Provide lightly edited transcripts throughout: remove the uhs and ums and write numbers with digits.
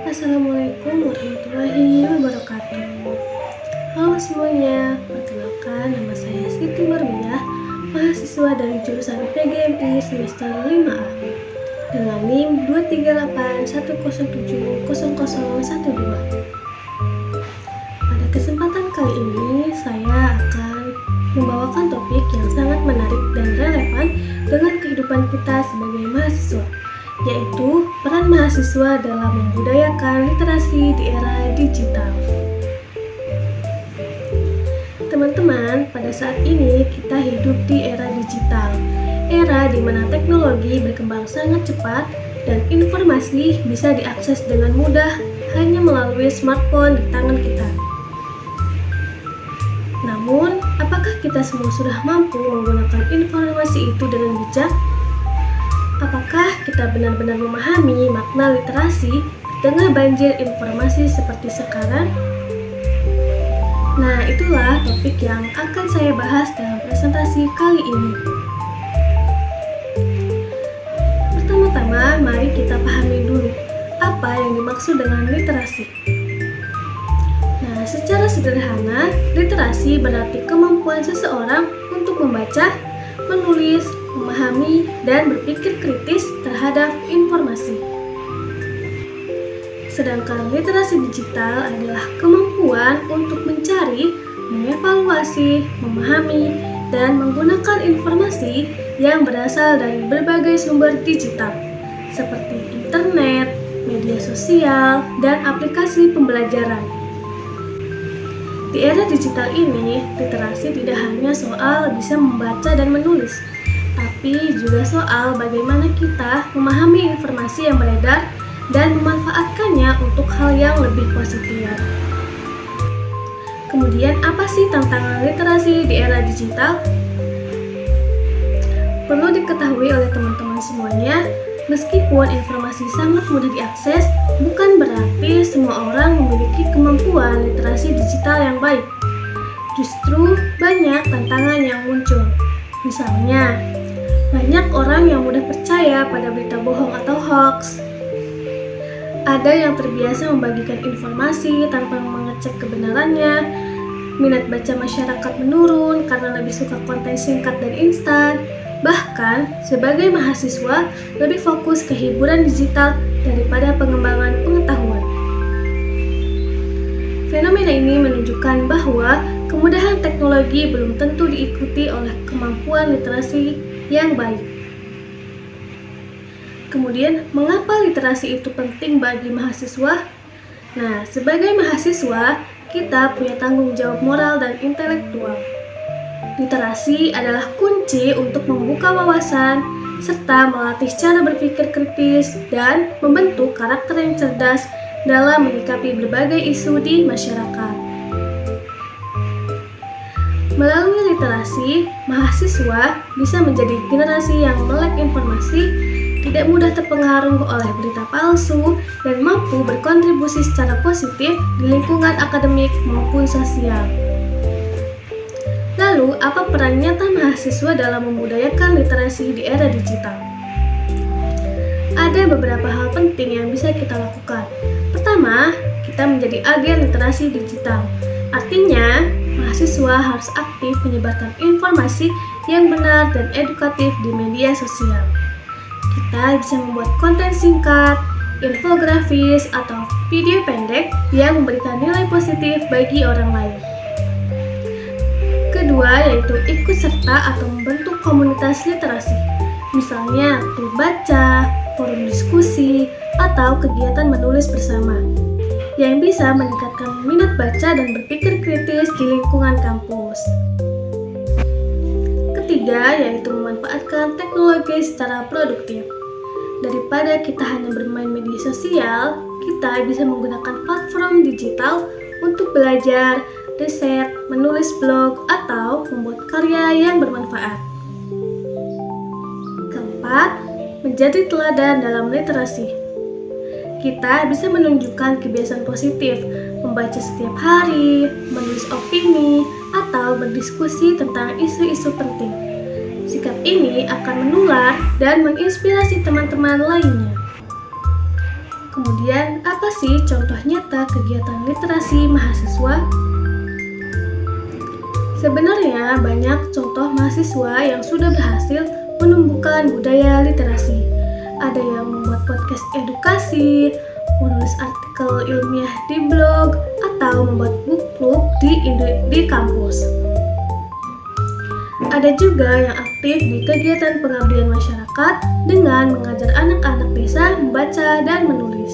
Assalamualaikum warahmatullahi wabarakatuh. Halo semuanya, perkenalkan nama saya Siti Marwiyah, mahasiswa dari jurusan PGMI semester 5A dengan NIM 23810700012. Pada kesempatan kali ini saya akan membawakan topik yang sangat menarik dan relevan dengan kehidupan kita sebagai mahasiswa, yaitu peran mahasiswa dalam membudayakan literasi di era digital. Teman-teman, pada saat ini kita hidup di era digital, era di mana teknologi berkembang sangat cepat dan informasi bisa diakses dengan mudah hanya melalui smartphone di tangan kita. Namun, apakah kita semua sudah mampu menggunakan informasi itu dengan bijak? Apakah kita benar-benar memahami makna literasi di tengah banjir informasi seperti sekarang? Nah, itulah topik yang akan saya bahas dalam presentasi kali ini. Pertama-tama, mari kita pahami dulu apa yang dimaksud dengan literasi. Nah, secara sederhana, literasi berarti kemampuan seseorang untuk membaca, menulis, memahami, dan berpikir kritis terhadap informasi. Sedangkan literasi digital adalah kemampuan untuk mencari, mengevaluasi, memahami, dan menggunakan informasi yang berasal dari berbagai sumber digital, seperti internet, media sosial, dan aplikasi pembelajaran. Di era digital ini, literasi tidak hanya soal bisa membaca dan menulis, tapi juga soal bagaimana kita memahami informasi yang beredar dan memanfaatkannya untuk hal yang lebih positif. Kemudian, apa sih tantangan literasi di era digital? Perlu diketahui oleh teman-teman semuanya, meskipun informasi sangat mudah diakses, bukan berarti semua orang memiliki kemampuan literasi digital yang baik. Justru banyak tantangan yang muncul. Misalnya, banyak orang yang mudah percaya pada berita bohong atau hoax. Ada yang terbiasa membagikan informasi tanpa mengecek kebenarannya. Minat baca masyarakat menurun karena lebih suka konten singkat dan instan. Bahkan, sebagai mahasiswa, lebih fokus ke hiburan digital daripada pengembangan pengetahuan. Fenomena ini menunjukkan bahwa kemudahan teknologi belum tentu diikuti oleh kemampuan literasi yang baik. Kemudian, mengapa literasi itu penting bagi mahasiswa? Nah, sebagai mahasiswa, kita punya tanggung jawab moral dan intelektual. Literasi adalah kunci untuk membuka wawasan, serta melatih cara berpikir kritis dan membentuk karakter yang cerdas dalam menyikapi berbagai isu di masyarakat. Melalui literasi, mahasiswa bisa menjadi generasi yang melek informasi, tidak mudah terpengaruh oleh berita palsu, dan mampu berkontribusi secara positif di lingkungan akademik maupun sosial. Lalu, apa peran nyata mahasiswa dalam membudayakan literasi di era digital? Ada beberapa hal penting yang bisa kita lakukan. Pertama, kita menjadi agen literasi digital. Artinya, mahasiswa harus aktif menyebarkan informasi yang benar dan edukatif di media sosial. Kita bisa membuat konten singkat, infografis, atau video pendek yang memberikan nilai positif bagi orang lain. Kedua, yaitu ikut serta atau membentuk komunitas literasi. Misalnya, klub baca, forum diskusi, atau kegiatan menulis bersama, yang bisa meningkatkan minat baca dan berpikir kritis di lingkungan kampus. Ketiga, yaitu memanfaatkan teknologi secara produktif. Daripada kita hanya bermain media sosial, kita bisa menggunakan platform digital untuk belajar, riset, menulis blog, atau membuat karya yang bermanfaat. Keempat, menjadi teladan dalam literasi. Kita bisa menunjukkan kebiasaan positif, membaca setiap hari, menulis opini, atau berdiskusi tentang isu-isu penting. Sikap ini akan menular dan menginspirasi teman-teman lainnya. Kemudian, apa sih contoh nyata kegiatan literasi mahasiswa? Sebenarnya banyak contoh mahasiswa yang sudah berhasil menumbuhkan budaya literasi. Ada yang membuat podcast edukasi, menulis artikel ilmiah di blog, atau membuat book club di kampus. Ada juga yang aktif di kegiatan pengabdian masyarakat dengan mengajar anak-anak desa membaca dan menulis.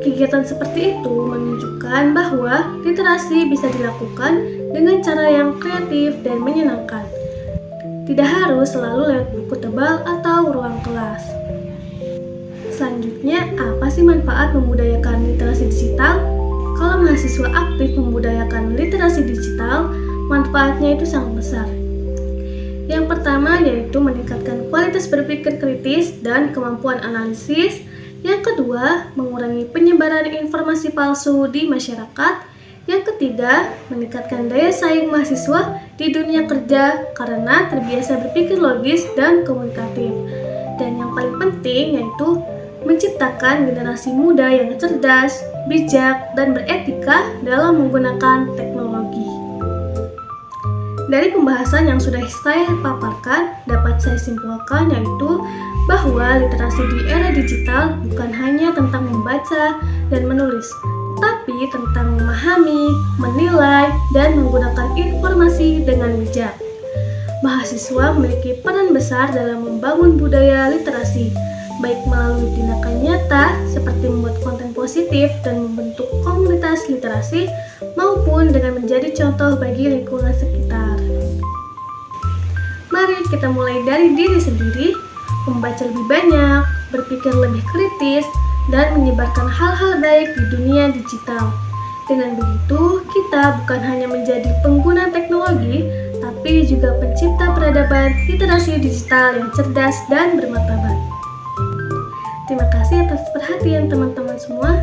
Kegiatan seperti itu menunjukkan bahwa literasi bisa dilakukan dengan cara yang kreatif dan menyenangkan. Tidak harus selalu lewat buku tebal atau ruang kelas. Selanjutnya, apa sih manfaat membudayakan literasi digital? Kalau mahasiswa aktif membudayakan literasi digital, manfaatnya itu sangat besar. Yang pertama yaitu meningkatkan kualitas berpikir kritis dan kemampuan analisis. Yang kedua, mengurangi penyebaran informasi palsu di masyarakat. Yang ketiga, meningkatkan daya saing mahasiswa di dunia kerja karena terbiasa berpikir logis dan komunikatif. Dan yang paling penting yaitu menciptakan generasi muda yang cerdas, bijak, dan beretika dalam menggunakan teknologi. Dari pembahasan yang sudah saya paparkan, dapat saya simpulkan yaitu bahwa literasi di era digital bukan hanya tentang membaca dan menulis, tapi tentang memahami, menilai, dan menggunakan informasi dengan bijak. Mahasiswa memiliki peran besar dalam membangun budaya literasi, baik melalui tindakan nyata seperti membuat konten positif dan membentuk komunitas literasi, maupun dengan menjadi contoh bagi lingkungan sekitar. Mari kita mulai dari diri sendiri, membaca lebih banyak, berpikir lebih kritis, dan menyebarkan hal-hal baik di dunia digital. Dengan begitu, kita bukan hanya menjadi pengguna teknologi, tapi juga pencipta peradaban literasi digital yang cerdas dan bermartabat. Terima kasih atas perhatian teman-teman semua.